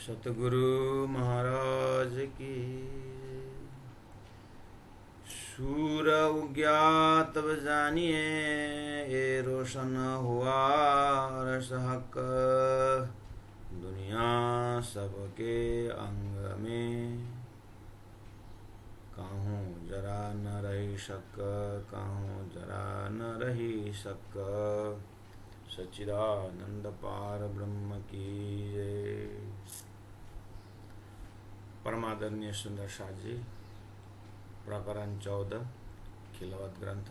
सतगुरु महाराज की। सूर उग्या तब जानिए ये रोशन हुआ रस हक, दुनिया सबके अंग में कहूँ जरा न रही शक, कहूँ जरा न रही शक। सच्चिदानंद पार ब्रह्म की जय। परमादरणीय सुंदर शाह जी, प्रकरण 14 खिलवत ग्रंथ,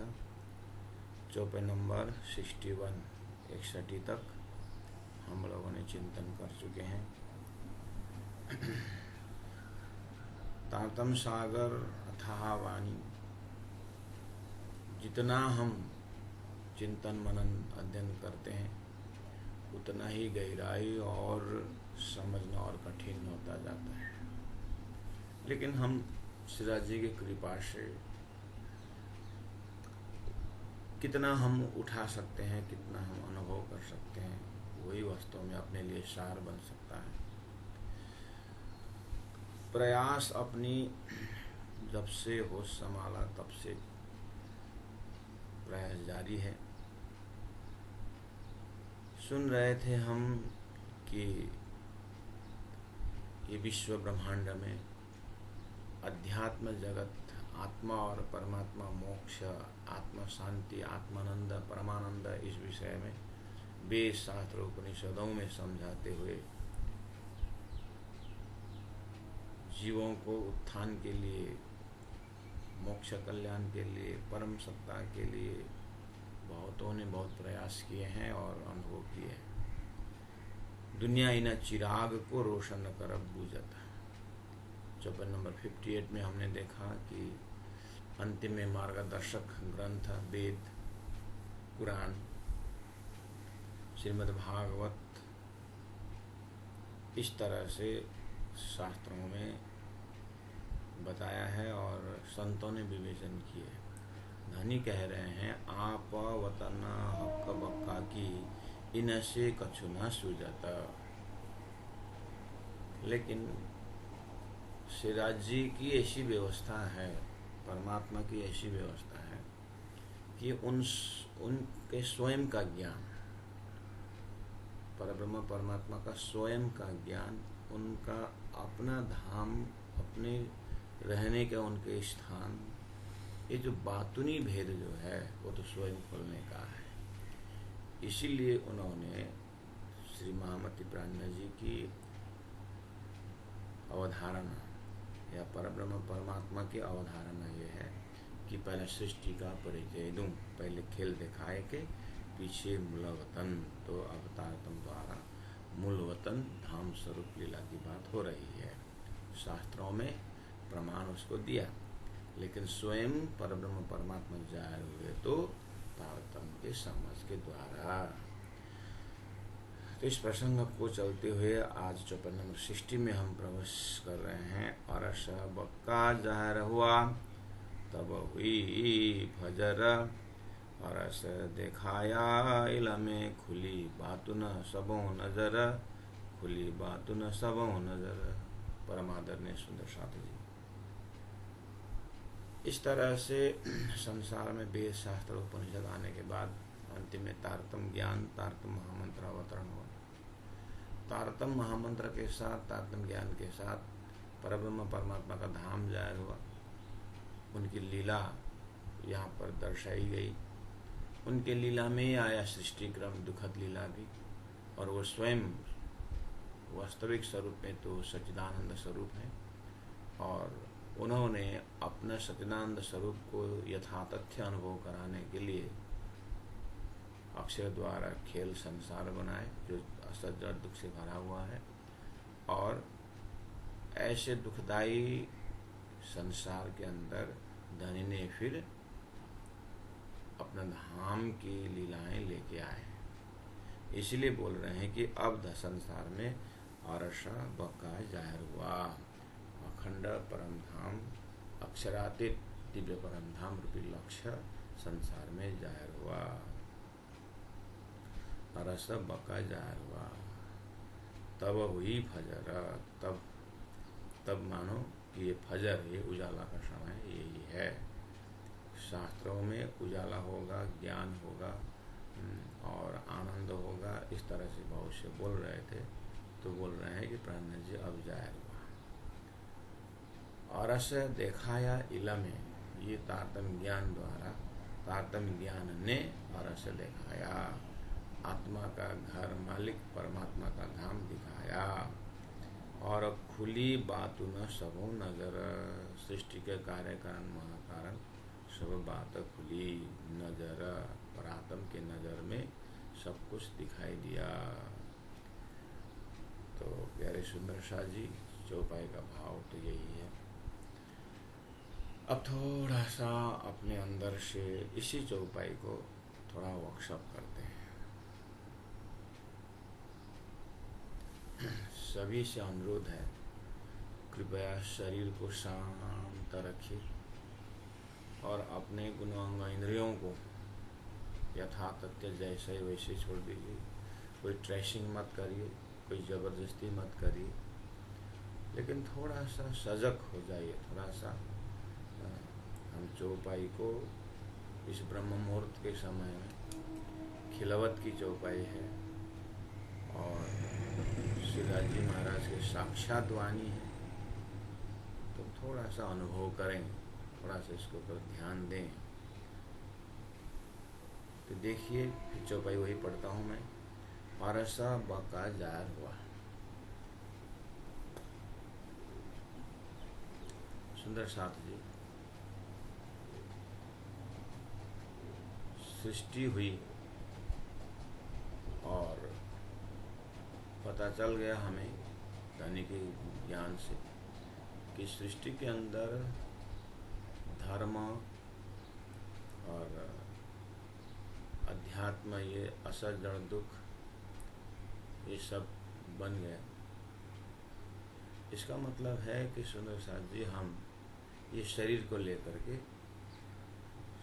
चौपे नंबर 61 तक हम लोगों ने चिंतन कर चुके हैं। तारतम सागर अथाह वाणी, जितना हम चिंतन मनन अध्ययन करते हैं उतना ही गहराई और समझना और कठिन होता जाता है। लेकिन हम सिराज जी की कृपा से कितना हम उठा सकते हैं, कितना हम अनुभव कर सकते हैं, वही वास्तव में अपने लिए सार बन सकता है। प्रयास अपनी जब से होश संभाला तब से प्रयास जारी है। सुन रहे थे हम कि ये विश्व ब्रह्मांड में अध्यात्म जगत, आत्मा और परमात्मा, मोक्ष, आत्मा शांति, आत्मानंद, परमानंद, इस विषय में वेद शास्त्र उपनिषदों में समझाते हुए जीवों को उत्थान के लिए, मोक्ष कल्याण के लिए, परम सत्ता के लिए बहुतों ने बहुत प्रयास किए हैं और अनुभव किए हैं। दुनिया इन चिराग को रोशन कर बूझत। चौपन नंबर 58 में हमने देखा कि अंतिम में मार्गदर्शक ग्रंथ वेद, कुरान, श्रीमद् भागवत, इस तरह से शास्त्रों में बताया है और संतों ने विवेचन किए। धनी कह रहे हैं आप वतन हक बक्का की, इनसे कछु न सूझता। लेकिन सिराज जी की ऐसी व्यवस्था है, परमात्मा की ऐसी व्यवस्था है कि उनके स्वयं का ज्ञान, परब्रह्म परमात्मा का स्वयं का ज्ञान, उनका अपना धाम, अपने रहने का उनके स्थान, ये जो बातुनी भेद जो है वो तो स्वयं खोलने का है। इसीलिए उन्होंने श्री महामति प्राज्ञ जी की अवधारणा या परब्रह्म परमात्मा की अवधारणा ये है कि पहले सृष्टि का परिचय दूं, पहले खेल दिखाए के पीछे मूलवतन, तो अवतार तुम द्वारा मूलवतन धाम स्वरूप लीला की बात हो रही है। शास्त्रों में प्रमाण उसको दिया, लेकिन स्वयं परब्रह्म परमात्मा जाए हुए तो तारतम्य के समझ के द्वारा। तो इस प्रसंग को चलते हुए आज 54 नंबर 60 में हम प्रवेश कर रहे हैं। अरस बक्का जाहिर हुआ तब हुई फजर, अरस दिखाया इलमे खुली बातुन सबों नजर, खुली बातुन सबों नजर। परमादरणीय सुंदर साथ जी, इस तरह से संसार में वेद शास्त्र उपनिषद आने के बाद अंतिम में तारतम ज्ञान, तारतम महामंत्र अवतरण हुआ। तारतम महामंत्र के साथ, तारतम ज्ञान के साथ परब्रह्म परमात्मा का धाम जाहिर हुआ। उनकी लीला यहाँ पर दर्शाई गई। उनके लीला में ही आया सृष्टि क्रम, दुखद लीला भी, और वो स्वयं वास्तविक स्वरूप में तो सच्चिदानंद स्वरूप है। और उन्होंने अपने सच्चिदानंद स्वरूप को यथातथ्य अनुभव कराने के लिए अक्षर द्वारा खेल संसार बनाए जो असत दुख से भरा हुआ है। और ऐसे दुखदायी संसार के अंदर धनी ने फिर अपना धाम की लीलाएं लेके आए। इसलिए बोल रहे हैं कि अब संसार में अरसा बक्का जाहिर हुआ, अखंड परम धाम, अक्षरातीत दिव्य परम धाम रूपी लक्ष्य संसार में जाहिर हुआ। अरस बक्का जाहिर हुआ तब हुई फजर, तब मानो कि ये फजर, ये उजाला का समय यही है। शास्त्रों में उजाला होगा, ज्ञान होगा और आनंद होगा, इस तरह से बहुत से बोल रहे थे। तो बोल रहे हैं कि प्राणनाथ जी अब जाहिर हुआ। और ऐसे देखाया इलम, ये तारतम्य ज्ञान द्वारा, तारतम्य ज्ञान ने और ऐसे दिखाया, आत्मा का घर मालिक परमात्मा का धाम दिखाया। और खुली बात न सबो नजर, सृष्टि के कार्य कारण महाकारण सब बात खुली नजर, और आत्म के नजर में सब कुछ दिखाई दिया। तो प्यारे सुंदर शाह जी, चौपाई का भाव तो यही है। अब थोड़ा सा अपने अंदर से इसी चौपाई को थोड़ा वर्कशॉप करते हैं। सभी से अनुरोध है, कृपया शरीर को शांत रखिए और अपने गुणांग इंद्रियों को यथातथ्य जैसे वैसे छोड़ दीजिए। कोई ट्रेशिंग मत करिए, कोई ज़बरदस्ती मत करिए, लेकिन थोड़ा सा सजग हो जाइए। थोड़ा सा हम चौपाई को इस ब्रह्म मुहूर्त के समय में, खिलवत की चौपाई है और श्रीदास जी महाराज के साक्षात वाणी है, तो थोड़ा सा अनुभव करें, थोड़ा सा इसके ऊपर ध्यान दें। तो देखिए, चौपाई वही पढ़ता हूँ मैं। पारसा बका जाहिर हुआ। सुंदर साथ जी, सृष्टि हुई और पता चल गया हमें दैनिकी ज्ञान से कि सृष्टि के अंदर धर्म और अध्यात्म, ये असर जड़ दुख, ये सब बन गया। इसका मतलब है कि सुंदर साथ जी, हम ये शरीर को लेकर के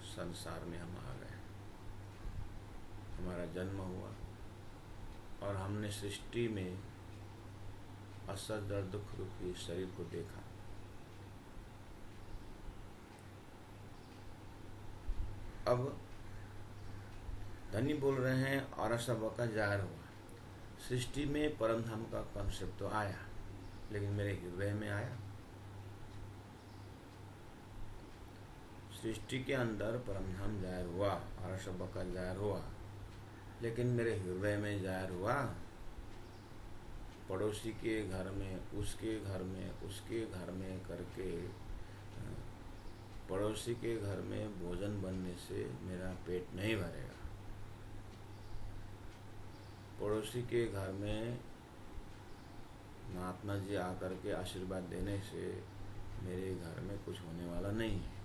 संसार में हम आ गए। हमारा जन्म हुआ और हमने सृष्टि में असर दर्द दुख रूपी शरीर को देखा। अब धनी बोल रहे हैं और सब का जाहिर हुआ। सृष्टि में परम धाम का कॉन्सेप्ट तो आया, लेकिन मेरे हृदय में आया। सृष्टि के अंदर परम धाम जाहिर हुआ और सब का जाहिर हुआ, लेकिन मेरे हृदय में जाहिर हुआ। पड़ोसी के घर में, उसके घर में, उसके घर में करके, पड़ोसी के घर में भोजन बनने से मेरा पेट नहीं भरेगा। पड़ोसी के घर में महात्मा जी आकर के आशीर्वाद देने से मेरे घर में कुछ होने वाला नहीं है।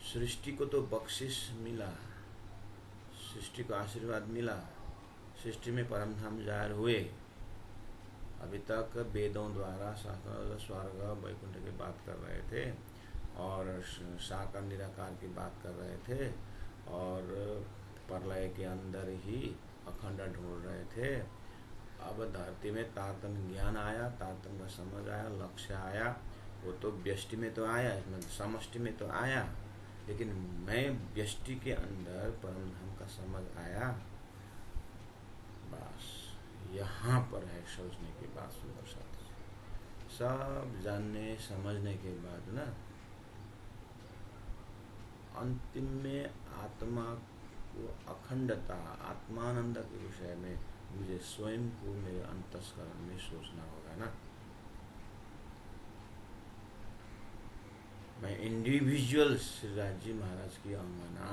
सृष्टि को तो बख्शिश मिला, सृष्टि को आशीर्वाद मिला, सृष्टि में परम धाम जाहिर हुए। अभी तक वेदों द्वारा स्वर्ग वैकुंठ की बात कर रहे थे और साकार निराकार की बात कर रहे थे और प्रलय के अंदर ही अखंड ढूंढ रहे थे। अब धरती में तारतम्य ज्ञान आया, तारतम्य का समझ आया, लक्ष्य आया। वो तो व्यष्टि में तो आया, इसमें समष्टि में तो आया, लेकिन मैं व्यष्टि के अंदर परम धाम का समझ आया। बस यहाँ पर है सोचने की बात। सुंदर साथ सब जानने समझने के बाद ना, अंतिम में आत्मा को अखंडता, आत्मानंद के विषय में मुझे स्वयं को मेरे अंतस्करण में सोचना होगा ना। मैं इंडिविजुअल श्रीराज जी महाराज की अंगना,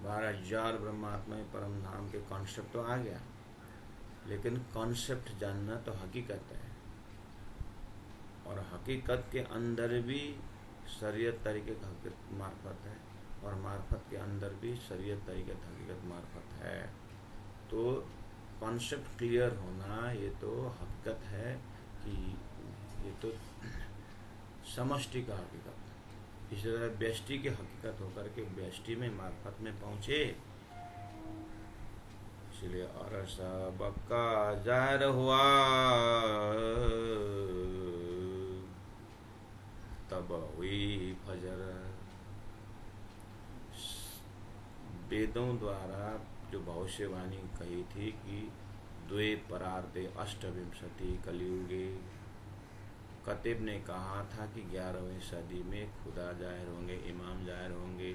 12,000 ब्रह्मात्मा परम धाम के कॉन्सेप्ट तो आ गया, लेकिन कॉन्सेप्ट जानना तो हकीकत है, और हकीकत के अंदर भी शरीयत तरीके का हकीकत मार्फत है, और मार्फत के अंदर भी शरीयत तरीके का हकीकत मार्फत है। तो कॉन्सेप्ट क्लियर होना, ये तो हकीकत है कि ये तो समष्टि का हकीकत, इसी तरह व्यष्टि की हकीकत होकर के व्यष्टि में मार्फत में पहुंचे। इसलिए अरस बक्का जाहिर हुआ, तब हुई फजर। वेदों द्वारा जो भविष्यवाणी कही थी कि द्वे परार्धे अष्टविंशति कलियुगे, कतिब ने कहा था कि 11वीं सदी में खुदा जाहिर होंगे, इमाम जाहिर होंगे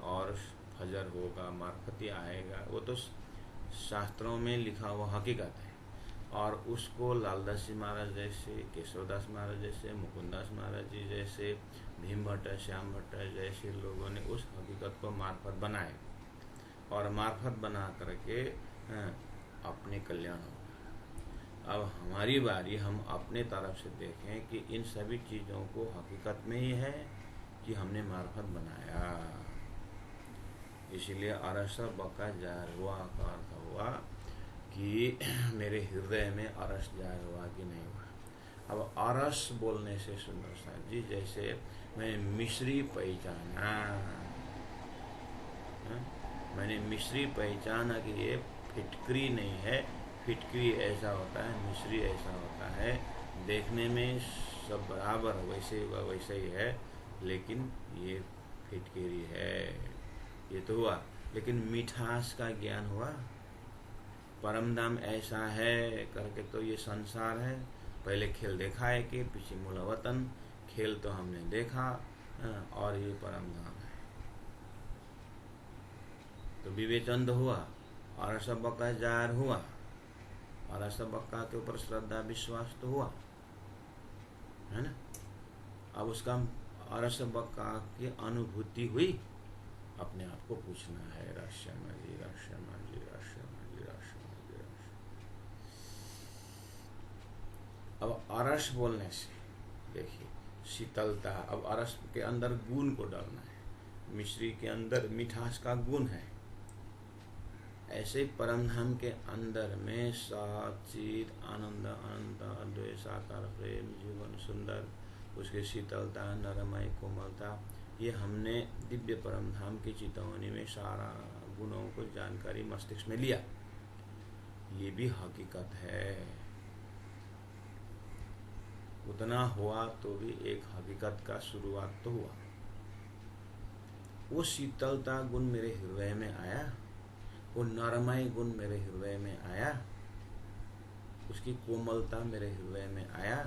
और फजर होगा, मार्फती आएगा। वो तो शास्त्रों में लिखा हुआ हकीकत है। और उसको लालदास जी महाराज जैसे, केशवदास महाराज जैसे, मुकुंदास महाराज जी जैसे, भीम भट्ट, श्याम भट्ट जैसे लोगों ने उस हकीकत को मार्फत बनाए और मार्फत बना करके अपने कल्याण हो। अब हमारी बारी, हम अपने तरफ से देखें कि इन सभी चीज़ों को हकीकत में ही है कि हमने मार्फत बनाया। इसीलिए अरस बका जाहिर हुआ का अर्थ हुआ कि मेरे हृदय में अरस जाहिर हुआ कि नहीं हुआ। अब अरस बोलने से सुंदर सा जी, जैसे मैंने मिश्री पहचाना, मैंने मिश्री पहचाना कि ये फिटकरी नहीं है। फिटकरी ऐसा होता है, मिश्री ऐसा होता है, देखने में सब बराबर वैसे ही है, लेकिन ये फिटकरी है। ये तो हुआ, लेकिन मिठास का ज्ञान हुआ। परमधाम ऐसा है करके तो ये संसार है। पहले खेल देखा है कि पीछे मूल वतन, खेल तो हमने देखा और ये परमधाम है। तो विवेचंद हुआ और बक्का जाहिर हुआ और बक्का के ऊपर श्रद्धा विश्वास तो हुआ है ना। अब उसका अरस बक्का की अनुभूति हुई, अपने आप को पूछना है, रहस्यमय जी, रहस्यमय जी, रहस्यमय जी, रहस्यमय जी, रहस्यमय। अब अरस बोलने से देखिए शीतलता, अब अरस के अंदर गुण को डालना है। मिश्री के अंदर मिठास का गुण है, ऐसे परमधाम के अंदर में सचित आनंद, अनंत, अद्वैत, साकार प्रेम, जीवन सुंदर, उसकी शीतलता, नरमय, कोमलता, ये हमने दिव्य परमधाम की चेतावनी में सारा गुणों को जानकारी मस्तिष्क में लिया। ये भी हकीकत है। उतना हुआ तो भी एक हकीकत का शुरुआत तो हुआ। वो शीतलता गुण मेरे हृदय में आया, वो नरमय गुण मेरे हृदय में आया, उसकी कोमलता मेरे हृदय में आया।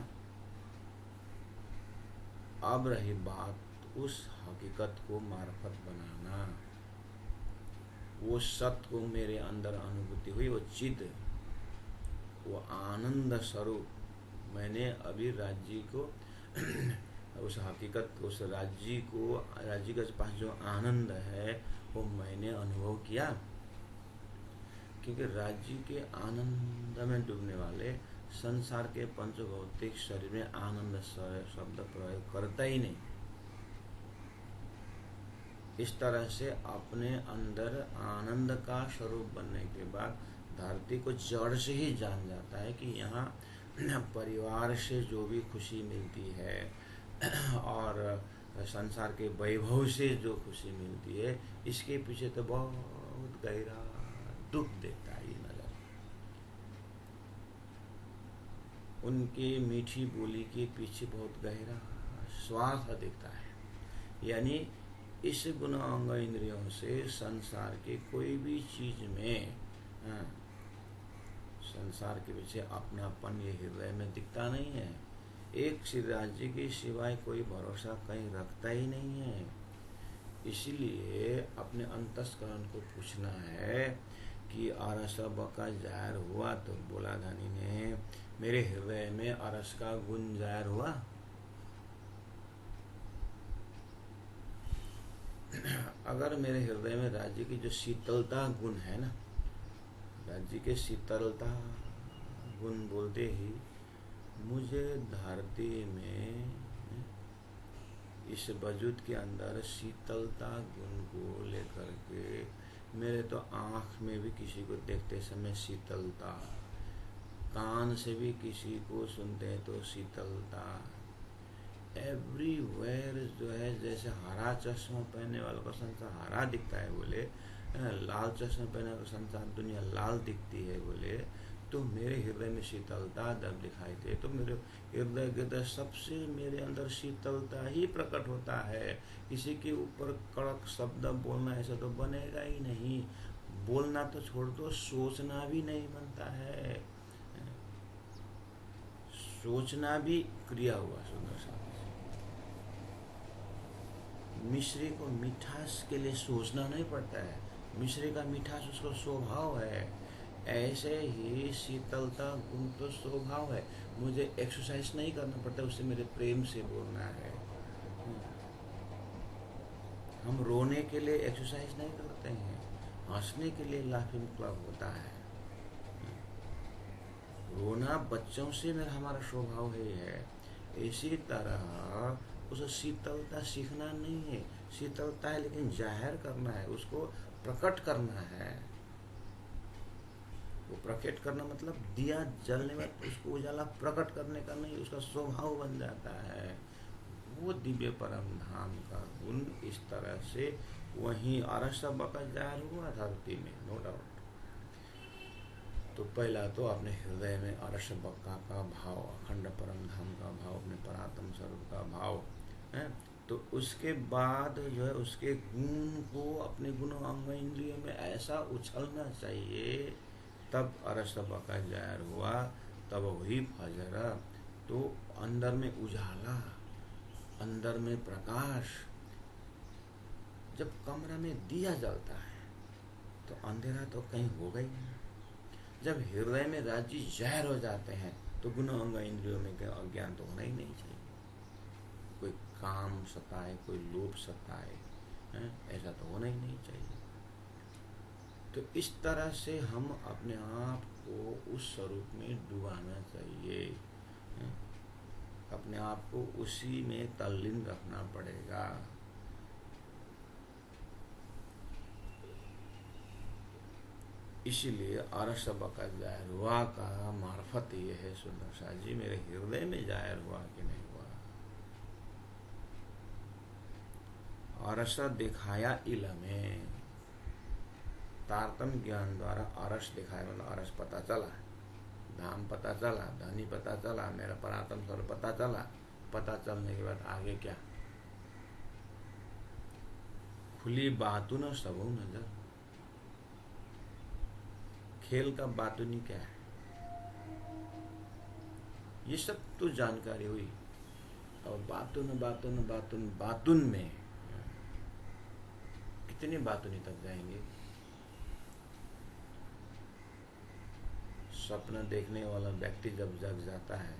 अब रही बात उस हकीकत को मार्फत बनाना। वो सत्य को मेरे अंदर अनुभूति हुई, वो चिद, वो आनंद स्वरूप। मैंने अभी राज्य को उस हकीकत, उस राज्य को, राज्य के पास जो आनंद है वो मैंने अनुभव किया। क्योंकि राज्य के आनंद में डूबने वाले संसार के पंचभौतिक शरीर में आनंद शब्द प्रयोग करता ही नहीं। इस तरह से अपने अंदर आनंद का स्वरूप बनने के बाद धरती को जड़ से ही जान जाता है कि यहाँ परिवार से जो भी खुशी मिलती है और संसार के वैभव से जो खुशी मिलती है, इसके पीछे तो बहुत गहरा दुख देता है ये नजर। उनके मीठी बोली के पीछे बहुत गहरा स्वार्थ दिखता है। यानी इस गुण अंग इंद्रियों से संसार के कोई भी चीज में संसार के पीछे अपनापन ये हृदय में दिखता नहीं है। एक श्री राज्य के सिवाय कोई भरोसा कहीं रखता ही नहीं है। इसलिए अपने अंतस्करण को पूछना है कि अरस बका जाहिर हुआ, तो बोला धनी ने मेरे हृदय में अरस का गुण जाहिर हुआ। अगर मेरे हृदय में राज्य की जो शीतलता गुण है ना, राज्य के शीतलता गुण बोलते ही मुझे धरती में इस वजूद के अंदर शीतलता गुण को लेकर के, मेरे तो आँख में भी किसी को देखते समय शीतलता, कान से भी किसी को सुनते हैं तो शीतलता, एवरीवेयर जो है, जैसे हरा चश्मा पहनने वालों का संसार हरा दिखता है बोले, लाल चश्मा पहने का संसार दुनिया लाल दिखती है बोले, तो मेरे हृदय में शीतलता जब दिखाई दे तो मेरे हृदय के अंदर सबसे मेरे अंदर शीतलता ही प्रकट होता है। किसी के ऊपर कड़क शब्द बोलना ऐसा तो बनेगा ही नहीं। बोलना तो छोड़ दो, सोचना भी नहीं बनता है। सोचना भी क्रिया हुआ सुंदर सा। मिश्री को मिठास के लिए सोचना नहीं पड़ता है, मिश्री का मिठास उसका स्वभाव है। ऐसे ही शीतलता गुण तो स्वभाव है, मुझे एक्सरसाइज नहीं करना पड़ता, उससे मेरे प्रेम से बोलना है। हम रोने के लिए एक्सरसाइज नहीं करते हैं, हंसने के लिए लाफिंग क्लब होता है। रोना बच्चों से मेरा हमारा स्वभाव ही है। इसी तरह उस शीतलता सीखना नहीं है, शीतलता है लेकिन जाहिर करना है, उसको प्रकट करना है। वो प्रकट करना मतलब दिया जलने में उसको उजाला प्रकट करने का नहीं, उसका स्वभाव बन जाता है। वो दिव्य परम धाम का गुण इस तरह से वहीं अरसब का जाहिर हुआ धरती में, नो डाउट। तो पहला तो अपने हृदय में अरसब का भाव, अखंड परम धाम का भाव, अपने परात्म स्वरूप का भाव है। तो उसके बाद जो है उसके गुण को अपने गुण अंग इंद्रियों में ऐसा उछलना चाहिए, तब अरसब का जाहिर हुआ, तब हुई फजर। तो अंदर में उजाला, अंदर में प्रकाश। जब कमरा में दिया जलता है तो अंधेरा तो कहीं होगा ही नहीं। जब हृदय में राज्य जहर हो जाते हैं तो गुण अंग इंद्रियों में अज्ञान तो होना ही नहीं चाहिए। कोई काम सताए, कोई लोभ सताए, ऐसा तो होना ही नहीं चाहिए। तो इस तरह से हम अपने आप को उस स्वरूप में डुबाना चाहिए, अपने आप को उसी में तल्लीन रखना पड़ेगा। इसीलिए अरसब का जाहिर हुआ का मार्फत ये है सुंदर सा जी, मेरे हृदय में जाहिर हुआ कि नहीं हुआ। अरस दिखाया इलमें, तारतम ज्ञान द्वारा अरस दिखाया, मतलब अरस पता चला, धाम पता चला, धनी पता चला, मेरा परात्म स्वरूप पता चला। पता चलने के बाद आगे क्या? खुली बातुन सबो नजर। खेल का बातुनी क्या है? ये सब तो जानकारी हुई, और बातुन बातुन बातुन बातुन में कितनी बातुनी तक जाएंगे? स्वप्न देखने वाला व्यक्ति जब जग जाता है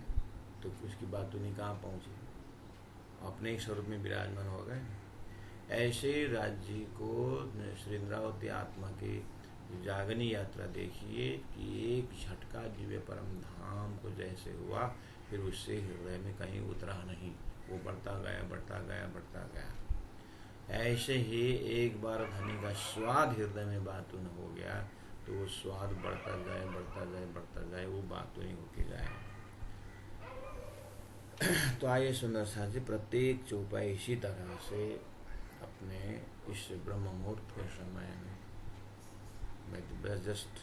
तो उसकी बातुनी कहाँ पहुंची? अपने ही स्वरूप में विराजमान हो गए। ऐसे राज्य को श्री इंद्रावती आत्मा की जागनी यात्रा देखिए कि एक झटका दिव्य परम धाम को जैसे हुआ, फिर उससे हृदय में कहीं उतरा नहीं, वो बढ़ता गया बढ़ता गया बढ़ता गया। ऐसे ही एक बार धनी का स्वाद हृदय में बातुन हो गया तो वो स्वाद बढ़ता जाए बढ़ता जाए बढ़ता जाए, वो बातुन ही होती जाए। तो आइए सुंदर सा जी, प्रत्येक चौपाई इसी तरह से अपने इस ब्रह्म मुहूर्त के समय में मैं जस्ट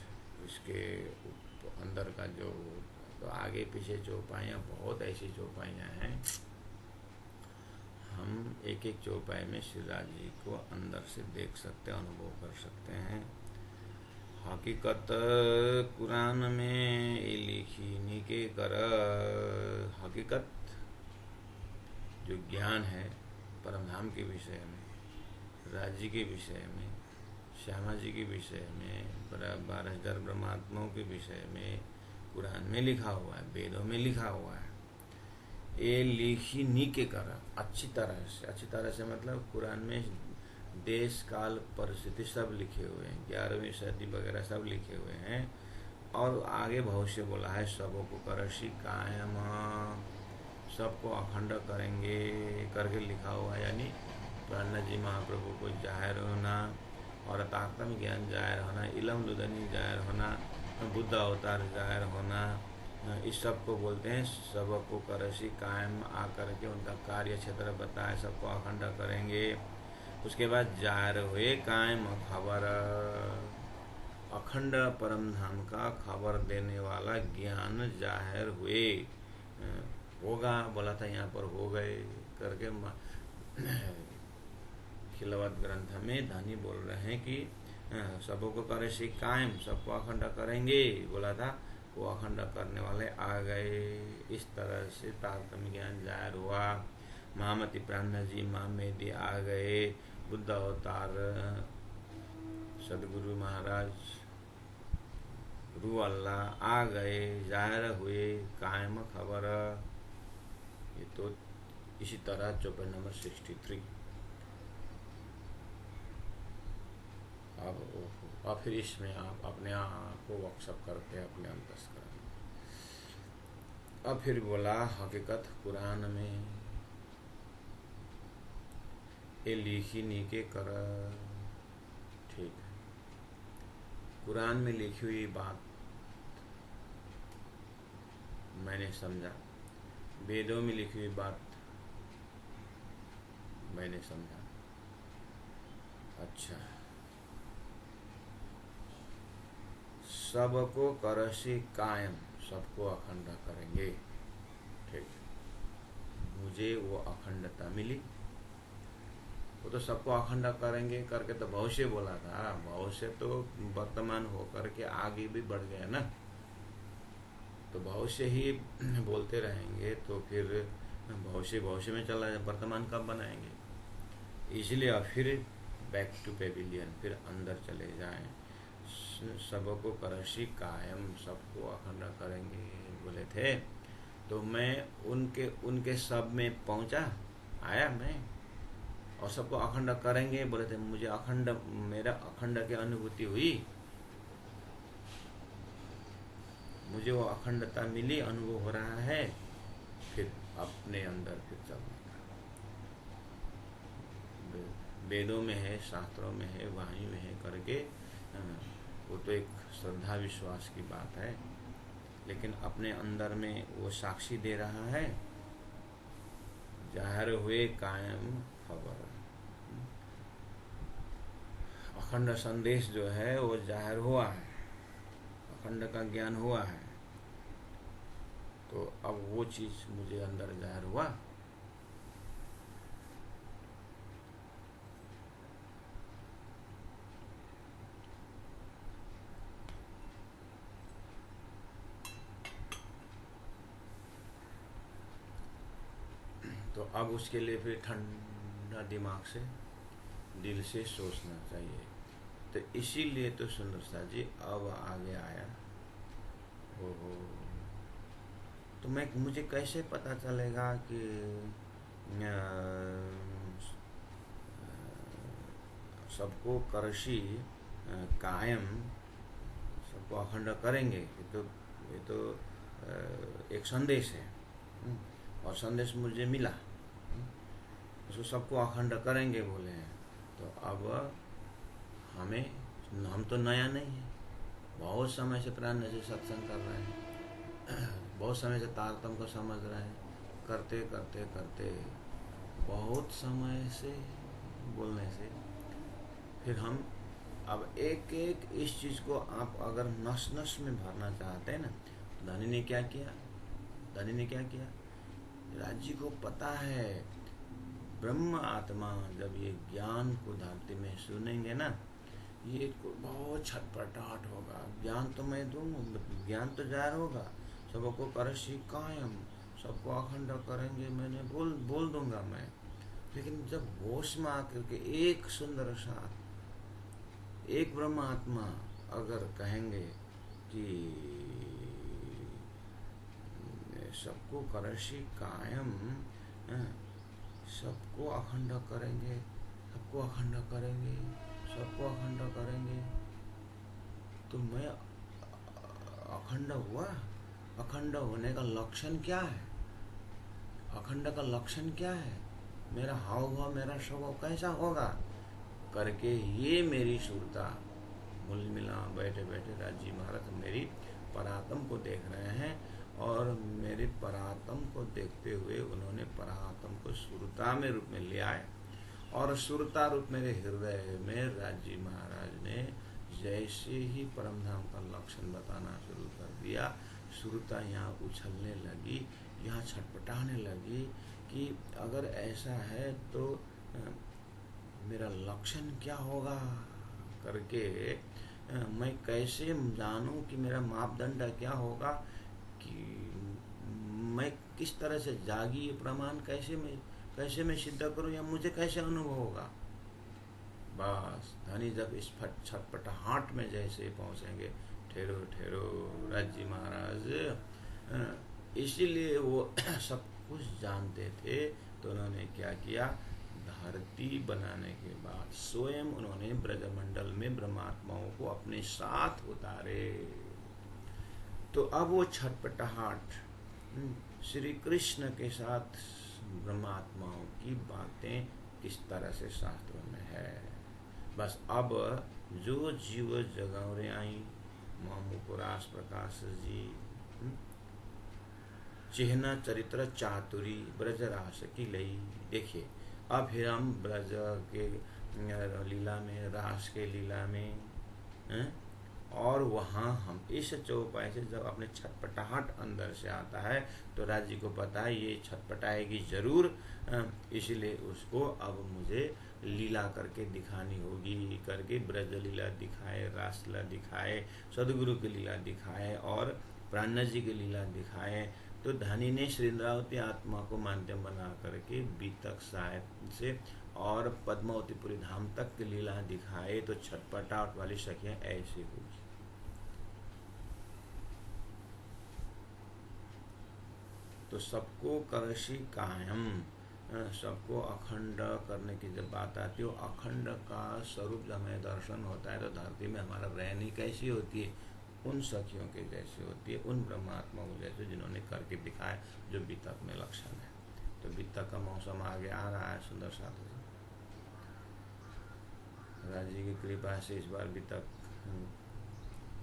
इसके अंदर का जो, तो आगे पीछे चौपाइयाँ बहुत ऐसी चौपाइयाँ हैं, हम एक एक चौपाई में श्रीराज जी को अंदर से देख सकते हैं, अनुभव कर सकते हैं। हकीकत कुरान में लिखी निके कर, हकीकत जो ज्ञान है परमधाम के विषय में, राज्य के विषय में, श्यामा जी के विषय में, 12,000 ब्रह्मात्माओं के विषय में कुरान में लिखा हुआ है, वेदों में लिखा हुआ है। ये लिखी नीके कर, अच्छी तरह से मतलब कुरान में देश काल परिस्थिति सब लिखे हुए हैं, 11वीं सदी वगैरह सब लिखे हुए हैं। और आगे भविष्य बोला है, सबों को करशी कायम, सबको अखंड करेंगे करके लिखा हुआ है। यानी प्रहलाद जी महाप्रभु को जाहिर होना, और तारतम ज्ञान जाहिर होना, इलम लुदनी जाहिर होना, बुद्ध अवतार जाहिर होना, इस सब को बोलते हैं सबको करसी कायम आकर के उनका कार्य क्षेत्र बताए, सबको अखंड करेंगे। उसके बाद जाहिर हुए कायम खबर, अखंड परम धाम का खबर देने वाला ज्ञान जाहिर हुए। होगा बोला था, यहाँ पर हो गए करके खिलवत ग्रंथ में धनी बोल रहे हैं कि सबको करे सी कायम, सबको अखंड करेंगे बोला था, वो अखंड करने वाले आ गए। इस तरह से तारतम्य ज्ञान जाहिर हुआ। महामती प्राण जी महामेदी आ गए, बुद्ध अवतार सदगुरु महाराज रू अल्लाह आ गए, जाहिर हुए कायम खबर। ये तो इसी तरह चौपाई नंबर 63। अब फिर इसमें आप अपने आप को वर्कशॉप करते हैं अपने अंतस्करण। अब फिर बोला हकीकत कुरान में ये लिखी नीके कर। ठीक है, कुरान में लिखी हुई बात मैंने समझा, वेदों में लिखी हुई बात मैंने समझा। अच्छा, सबको करसी कायम, सबको अखंड करेंगे। ठीक, मुझे वो अखंडता मिली, वो तो सबको अखंड करेंगे करके तो भविष्य बोला था। भविष्य तो वर्तमान होकर के आगे भी बढ़ गया ना, तो भविष्य ही बोलते रहेंगे तो फिर भविष्य में चला जाए, वर्तमान कब बनाएंगे। इसलिए अब फिर बैक टू पेविलियन, फिर अंदर चले जाएं। सबको करसी कायम, सबको अखंड करेंगे बोले थे, तो मैं उनके सब में पहुंचा, आया मैं, और सबको अखंड करेंगे बोले थे। मुझे अखंड, मेरा अखंड की अनुभूति हुई, मुझे वो अखंडता मिली, अनुभव हो रहा है। फिर अपने अंदर फिर चलने का, वेदों में है, शास्त्रों में है, वाणी में है करके, वो तो एक श्रद्धा विश्वास की बात है, लेकिन अपने अंदर में वो साक्षी दे रहा है। जाहिर हुए कायम खबर, अखंड संदेश जो है वो जाहिर हुआ है, अखंड का ज्ञान हुआ है। तो अब वो चीज मुझे अंदर जाहिर हुआ। तो अब उसके लिए फिर ठंडा दिमाग से, दिल से सोचना चाहिए। तो इसीलिए तो सुंदरता जी अब आगे आया। ओहो, तो मुझे कैसे पता चलेगा कि सबको करशी कायम, सबको अखंड करेंगे। ये तो एक संदेश है, और संदेश मुझे मिला, उसको सबको अखंड करेंगे बोले हैं। तो अब हम तो नया नहीं है, बहुत समय से प्राण से सत्संग कर रहे हैं, बहुत समय से तारतम्य को समझ रहे हैं, करते करते करते बहुत समय से बोलने से फिर हम अब एक एक इस चीज़ को आप अगर नस नस में भरना चाहते हैं ना, तो धनी ने क्या किया, राज्य को पता है ब्रह्म आत्मा जब ये ज्ञान को धरती में सुनेंगे ना, ये को बहुत छटपटाहट होगा। ज्ञान तो मैं दूंगा, ज्ञान तो जाहिर होगा, सबको करसी कायम, सबको अखंड करेंगे, मैंने बोल दूंगा मैं। लेकिन जब होश में आकर के एक सुंदर सा एक ब्रह्म आत्मा अगर कहेंगे कि सबको करसी कायम, सबको अखंड करेंगे, सबको अखंड करेंगे, सबको अखंड करेंगे, तो मैं अखंड हुआ। अखंड होने का लक्षण क्या है, अखंड का लक्षण क्या है, मेरा हाव भाव, मेरा स्वभाव कैसा होगा करके, ये मेरी सुरता मूल मिला बैठे बैठे राजी महाराज मेरी परात्म को देख रहे हैं, और मेरे परात्म को देखते हुए उन्होंने परात्म को सुरता में रूप में ले आए और सुरता रूप मेरे हृदय में राजी महाराज ने जैसे ही परमधाम का लक्षण बताना शुरू कर दिया, सुरता यहाँ उछलने लगी, यहाँ छटपटाने लगी कि अगर ऐसा है तो मेरा लक्षण क्या होगा करके मैं कैसे जानूं कि मेरा मापदंड क्या होगा, कि मैं किस तरह से जागी ये प्रमाण कैसे मैं सिद्ध करूं या मुझे कैसे अनुभव होगा। बस धनी जब इस छटपटाहट में जैसे पहुंचेंगे, ठहरो ठहरो राजी महाराज, इसीलिए वो सब कुछ जानते थे। तो उन्होंने क्या किया, धरती बनाने के बाद स्वयं उन्होंने ब्रजमंडल में ब्रह्मात्माओं को अपने साथ उतारे। तो अब वो छटपटाहट श्री कृष्ण के साथ ब्रह्मात्माओं की बातें किस तरह से शास्त्रों में है। बस अब जो जीव जगौरे आई मामुकुरास प्रकाश जी, चिन्ह चरित्र चातुरी ब्रज रास की लई। देखिए अब फिर हम ब्रज के लीला में, रास के लीला में और वहाँ हम इस चौपाई से जब अपने छटपटाहट अंदर से आता है तो राज जी को पता है ये छटपटाएगी जरूर, इसलिए उसको अब मुझे लीला करके दिखानी होगी, करके ब्रज लीला दिखाए, रास लीला दिखाए, सदगुरु की लीला दिखाए और प्राणनाथ जी की लीला दिखाए। तो धनी ने श्री इंद्रावती आत्मा को माध्यम बना करके बीतक साहिब से और पद्मावतीपुरी धाम तक की लीला दिखाए। तो छटपटाहट वाली सखियां ऐसी हुई। तो सबको करशी कायम, सबको अखंड करने की जब बात आती है, अखंड का स्वरूप जब हमें दर्शन होता है तो धरती में हमारा रहनी कैसी होती है, उन सखियों के जैसे होती है, उन ब्रह्मात्माओं जैसे जिन्होंने करके दिखाया, जो बीतक में लक्षण है। तो बीतक का मौसम आगे आ रहा है सुंदर साथ राज जी की कृपा से। इस बार बीतक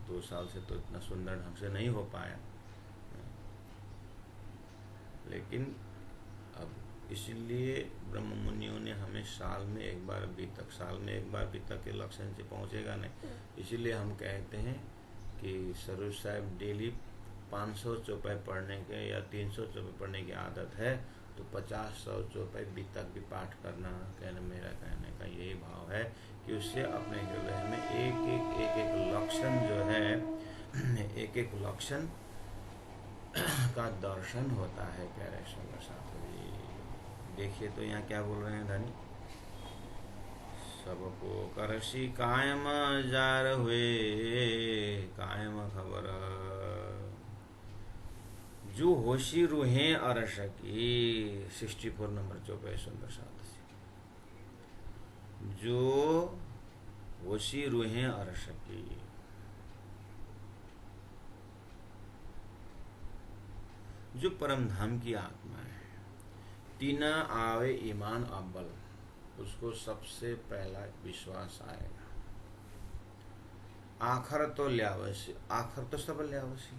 2 साल से तो इतना सुंदर ढंग से नहीं हो पाया, लेकिन अब इसलिए ब्रह्म मुनियों ने हमें साल में एक बार बीतक के लक्षण से पहुंचेगा नहीं, इसीलिए हम कहते हैं कि स्वरूप साहब डेली 500 चौपाई पढ़ने के या 300 चौपाई पढ़ने की आदत है, तो 50-100 चौपाई बीतक भी पाठ करना। मेरा कहने का यही भाव है कि उससे अपने हृदय में एक लक्षण जो है, एक लक्षण का दर्शन होता है। प्यारे सुंदर साथ जी देखिए तो यहाँ क्या बोल रहे हैं धनी, सबको करसी कायम जार हुए कायम खबर, जो होशी रूहें अरस की। 64 नंबर चौपाई सुंदर साथ से, जो होशी रूहें अरस की, जो परम धाम की आत्मा है, तीना आवे ईमान अव्वल, उसको सबसे पहला विश्वास आएगा। आखर तो ल्यावसी, आखर तो सब ल्यावसी।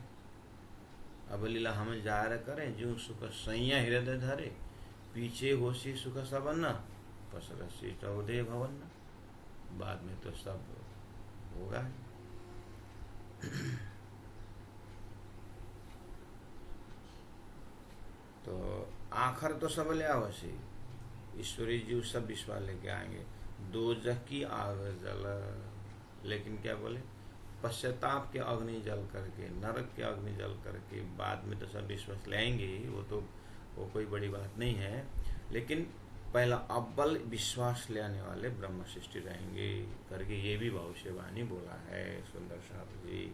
अब लीला हमें जाहिर करें, जो सुख सैया हृदय धरे, पीछे होशी सुख सबन, पसरसी चौदे भवन, बाद में तो सब होगा। तो आखर तो सब ल्यावसी, ईश्वरी जी सब विश्वास लेके आएंगे। दोजख की आग जल, लेकिन क्या बोले, पश्चाताप के अग्नि जल करके, नरक के अग्नि जल करके, बाद में तो सब विश्वास लाएंगे ही, वो कोई बड़ी बात नहीं है। लेकिन पहला अव्वल विश्वास ले आने वाले ब्रह्म सृष्टि रहेंगे करके ये भी भविष्यवाणी बोला है सुंदर साथ जी।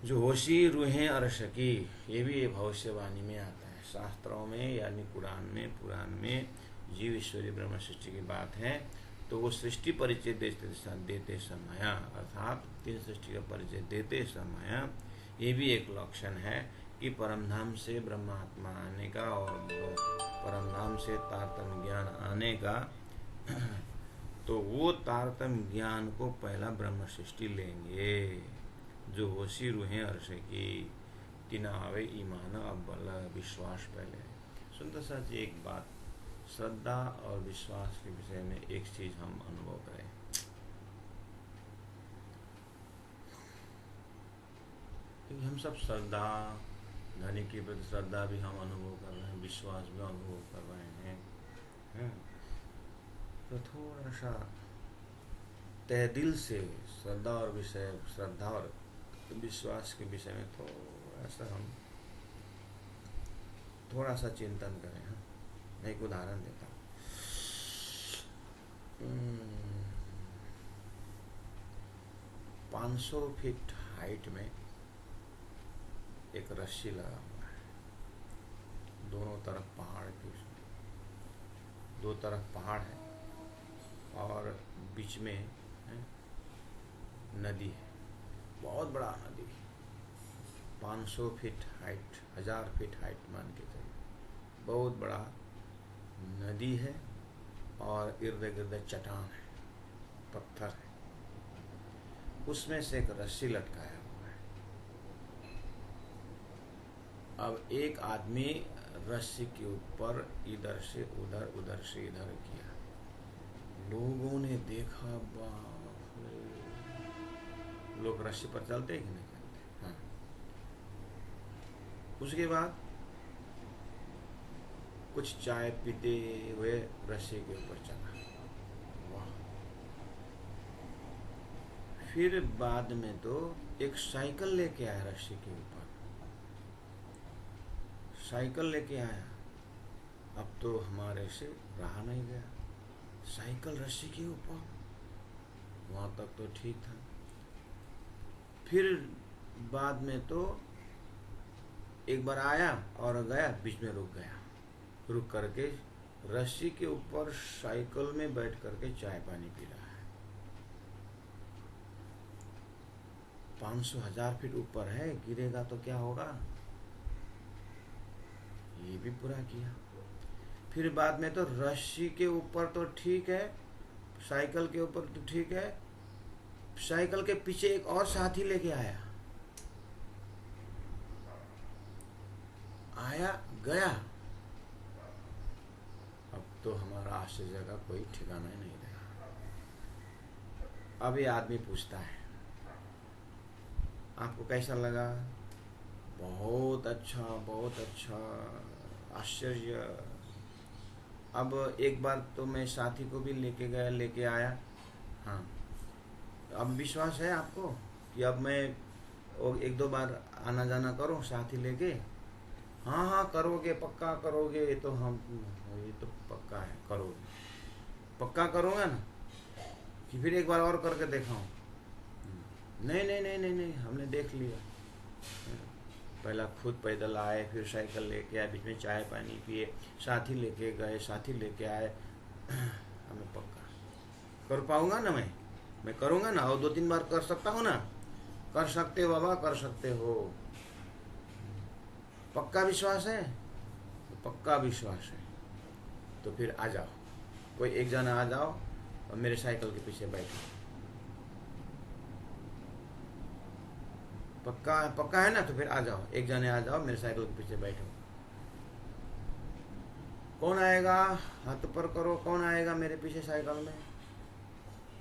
जो होशी रूहें अरस की, ये भी ये भविष्यवाणी में आता है शास्त्रों में, यानी पुराण में जीव ईश्वरी ब्रह्म सृष्टि की बात है। तो वो सृष्टि परिचय देते समय, अर्थात 3 सृष्टि का परिचय देते समय ये भी एक लक्षण है कि परमधाम से ब्रह्मात्मा आने का और परमधाम से तारतम्य ज्ञान आने का। तो वो तारतम्य ज्ञान को पहला ब्रह्म सृष्टि लेंगे, जो होशी रूहें अर्श की, कि ना आवे ईमान, अब वाला विश्वास पहले। सुंदर सा जी एक बात, श्रद्धा और विश्वास के विषय में एक चीज हम अनुभव करें। क्योंकि हम सब श्रद्धा, धनी के प्रति श्रद्धा भी हम अनुभव कर रहे हैं, विश्वास भी अनुभव कर रहे हैं। तो थोड़ा सा तहे दिल से श्रद्धा और विश्वास के विषय में थोड़ा सा हम थोड़ा सा चिंतन करें। मैं एक उदाहरण देता हूँ। 500 फीट हाइट में एक रस्सी लगा हुआ है, दोनों तरफ पहाड़ के, दो तरफ पहाड़ है और बीच में नदी है, बहुत बड़ा नदी है। 500 फीट हाइट, 1000 फीट हाइट मान के चलिए, बहुत बड़ा नदी है और इर्द गिर्द चट्टान है, पत्थर है, उसमें से एक रस्सी लटकाया हुआ है। अब एक आदमी रस्सी के ऊपर इधर से उधर, उधर से इधर किया। लोगों ने देखा, बाप रे, लोग रस्सी पर चलते कि नहीं चलते। हाँ। उसके बाद कुछ चाय पीते हुए रस्सी के ऊपर चला। वाह। फिर बाद में तो एक साइकिल लेके आया रस्सी के ऊपर, साइकिल लेके आया। अब तो हमारे से रहा नहीं गया, साइकिल रस्सी के ऊपर, वहां तक तो ठीक था। फिर बाद में तो एक बार आया और गया, बीच में रुक गया, रुक करके रस्सी के ऊपर साइकिल में बैठ करके चाय पानी पी रहा है। 500 1000 फीट ऊपर है, गिरेगा तो क्या होगा, ये भी पूरा किया। फिर बाद में तो रस्सी के ऊपर तो ठीक है, साइकिल के ऊपर तो ठीक है, साइकिल के पीछे एक और साथी लेके आया, गया। अब तो हमारा आश्चर्य का कोई ठिकाना ही नहीं रहा। अब ये आदमी पूछता है, आपको कैसा लगा? बहुत अच्छा, बहुत अच्छा, आश्चर्य। अब एक बार तो मैं साथी को भी लेके आया। हाँ, अब विश्वास है आपको कि अब मैं एक दो बार आना जाना करूं साथी लेके? हाँ हाँ करोगे, पक्का करोगे, ये तो पक्का है, करोगे, पक्का करूँगा ना, कि फिर एक बार और करके देखाऊं? नहीं नहीं नहीं नहीं नहीं, हमने देख लिया। पहला खुद पैदल आए, फिर साइकिल लेके आए, बीच में चाय पानी पिए, साथी लेके गए, साथी लेके आए। हमें पक्का कर पाऊंगा ना, मैं करूँगा ना, और 2-3 बार कर सकता हूँ ना? कर सकते हो बाबा, कर सकते हो। पक्का विश्वास है? तो पक्का विश्वास है तो फिर आ जाओ, कोई एक जना आ जाओ और मेरे साइकिल के पीछे बैठो। पक्का है ना? तो फिर आ जाओ, एक जने आ जाओ, मेरे साइकिल के पीछे बैठो। कौन आएगा? हाथ पर करो, कौन आएगा मेरे पीछे साइकिल में?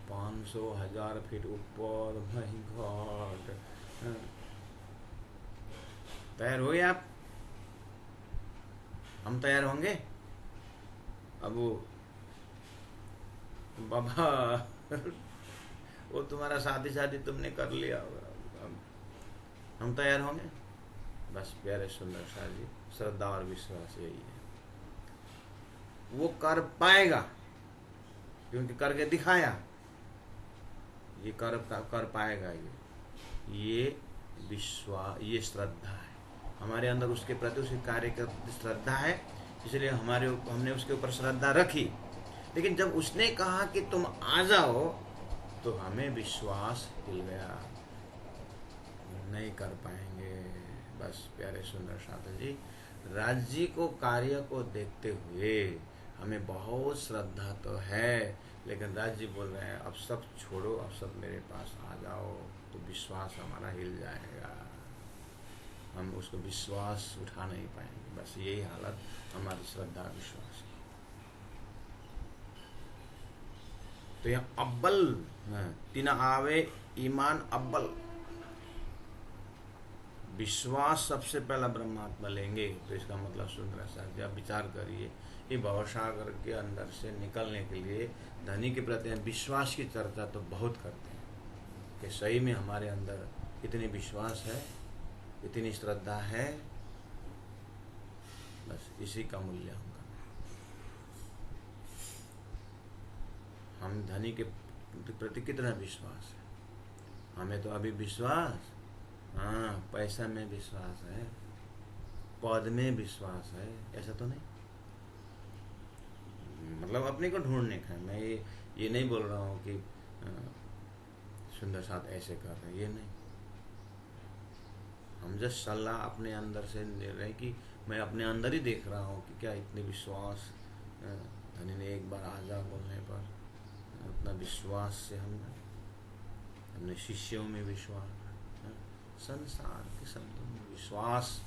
500 1000 फीट ऊपर, माय गॉड। तैयार हो गए आप? हम तैयार होंगे? अब वो बाबा वो तुम्हारा शादी तुमने कर लिया होगा, हम तैयार होंगे? बस प्यारे सुंदर शाह जी, श्रद्धा और विश्वास यही है। वो कर पाएगा क्योंकि करके दिखाया, ये कर पाएगा। ये विश्वास, ये श्रद्धा है हमारे अंदर, उसके प्रति, उसके कार्य के प्रति श्रद्धा है, इसलिए हमने उसके ऊपर श्रद्धा रखी। लेकिन जब उसने कहा कि तुम आ जाओ, तो हमें विश्वास हिल गया, नहीं कर पाएंगे। बस प्यारे सुंदर साधु जी, राज्य को, कार्य को देखते हुए हमें बहुत श्रद्धा तो है, लेकिन राज्य बोल रहे हैं अब सब छोड़ो, अब सब मेरे पास आ जाओ, तो विश्वास हमारा हिल जाएगा। हम उसको विश्वास उठा नहीं पाएंगे। बस यही हालत हमारी श्रद्धा विश्वास की। तो यहाँ अव्वल तीन आवे ईमान अव्वल, विश्वास सबसे पहला ब्रह्मात्मा लेंगे। तो इसका मतलब सुंदर सा आप विचार करिए कि भवसागर के अंदर से निकलने के लिए धनी के प्रति विश्वास की चर्चा तो बहुत करते हैं कि सही में हमारे अंदर इतनी विश्वास है, इतनी श्रद्धा है। बस इसी का मूल्यांकन। हम धनी के प्रति कितना विश्वास है? हमें तो अभी विश्वास, हाँ, पैसा में विश्वास है, पद में विश्वास है, ऐसा तो नहीं। मतलब अपने को ढूंढने का। मैं ये नहीं बोल रहा हूँ कि सुंदर साथ ऐसे कर रहे हैं, ये नहीं। हम जस्ट सलाह अपने अंदर से ले रहे हैं कि मैं अपने अंदर ही देख रहा हूँ कि क्या इतने विश्वास धनी ने एक बार आजा बोलने पर उतना विश्वास से हमने अपने शिष्यों में विश्वास, संसार के शब्दों में विश्वास,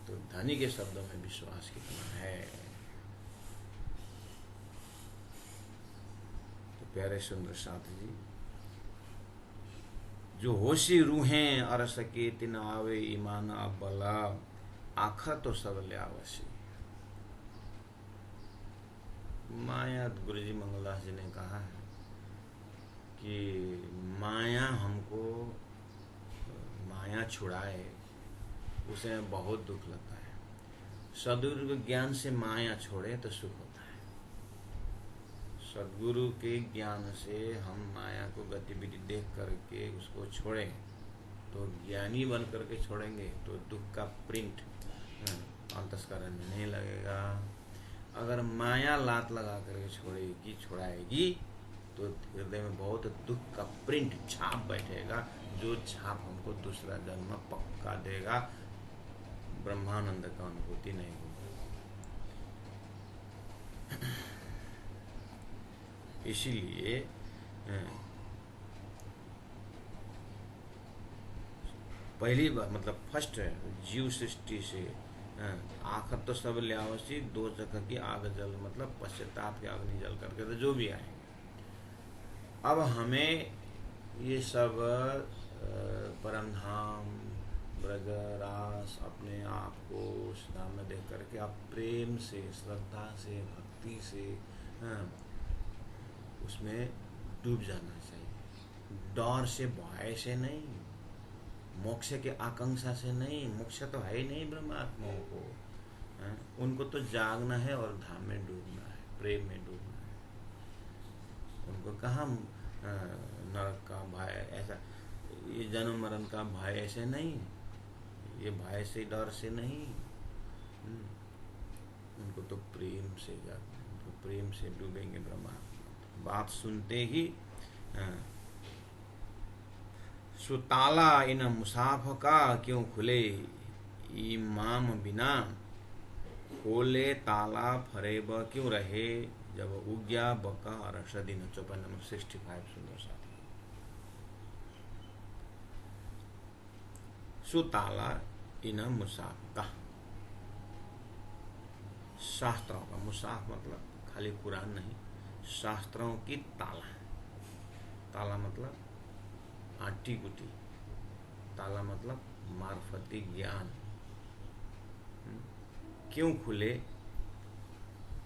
तो धनी के शब्दों में विश्वास कितना है। तो प्यारे सुंदर साथ जी, जो होशी रूहें अरस के तिन आवे ईमान अब्बला, आखर तो सब ल्यावसी। माया, गुरु जी मंगलदास जी ने कहा है कि माया हमको, माया छुड़ाए उसे बहुत दुख लगता है। सदगुरु के ज्ञान से माया छोड़े तो सुख होता है। सदगुरु के ज्ञान से हम माया को गतिविधि देख करके उसको छोड़ें तो ज्ञानी बन करके छोड़ेंगे तो दुख का प्रिंट अंतस्करण में नहीं लगेगा। अगर माया लात लगा करके छुड़ाएगी तो हृदय में बहुत दुख का प्रिंट, छाप बैठेगा, जो छाप हमको दूसरा जन्म पक्का देगा, ब्रह्मानंद का अनुभूति नहीं होगी। इसीलिए पहली बार मतलब फर्स्ट जीव सृष्टि से आखिर तो सब ल्यावसी, दो जगह की आग जल, मतलब पश्चाताप के अग्नि जल करके तो जो भी आएंगे। अब हमें ये सब परमधाम ब्रज रास अपने आप को उस धाम में देख करके आप प्रेम से, श्रद्धा से, भक्ति से उसमें डूब जाना चाहिए। डर से, भय से नहीं, मोक्ष के आकांक्षा से नहीं। मोक्ष तो है ही नहीं ब्रह्मात्माओं को, उनको तो जागना है और धाम में डूबना है, प्रेम में डूबना है। उनको कहाँ नरक का भय, ऐसा ये जन्म मरण का भय ऐसे नहीं, ये भय से, डर से नहीं। उनको तो प्रेम से जागना, उनको प्रेम से डूबेंगे ब्रह्मात्मा। बात सुनते ही सुताला इन मुसाफ का क्यों खुले, इमाम बिना खोले ताला फरेब क्यों रहे, जब उग्या बका रशदिन। 54 नंबर 65 सुंदर साथी। सुताला इन मुसाफ का, शास्त्रों का, मुसाफ मतलब खाली कुरान नहीं, शास्त्रों की ताला। ताला मतलब आटी गुटी, ताला मतलब मार्फती ज्ञान। क्यों खुले,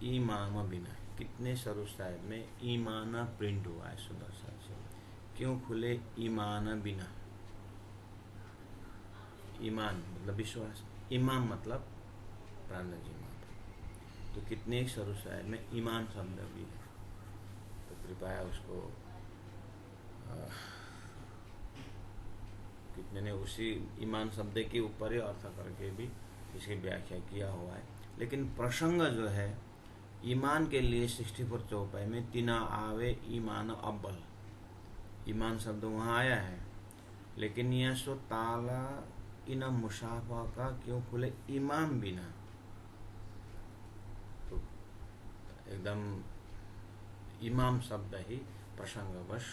ईमान बिना। कितने स्वरूप साहिब में ईमाना प्रिंट हुआ है सुंदर साहब से। क्यों खुले, ईमान बिना। ईमान मतलब विश्वास, इमाम मतलब प्राण जी माता। तो कितने स्वरूप साहिब में ईमान शब्द भी है, तो कृपया उसको कितने ने उसी ईमान शब्द के ऊपर ही अर्थ करके भी इसकी व्याख्या किया हुआ है। लेकिन प्रसंग जो है ईमान के लिए 64 चौपाई में तीना आवे ईमान अव्वल, ईमान शब्द वहाँ आया है। लेकिन यह सो ताला इन मुसाफा का क्यों खुले, इमाम बिना। तो एकदम इमाम शब्द ही प्रसंगवश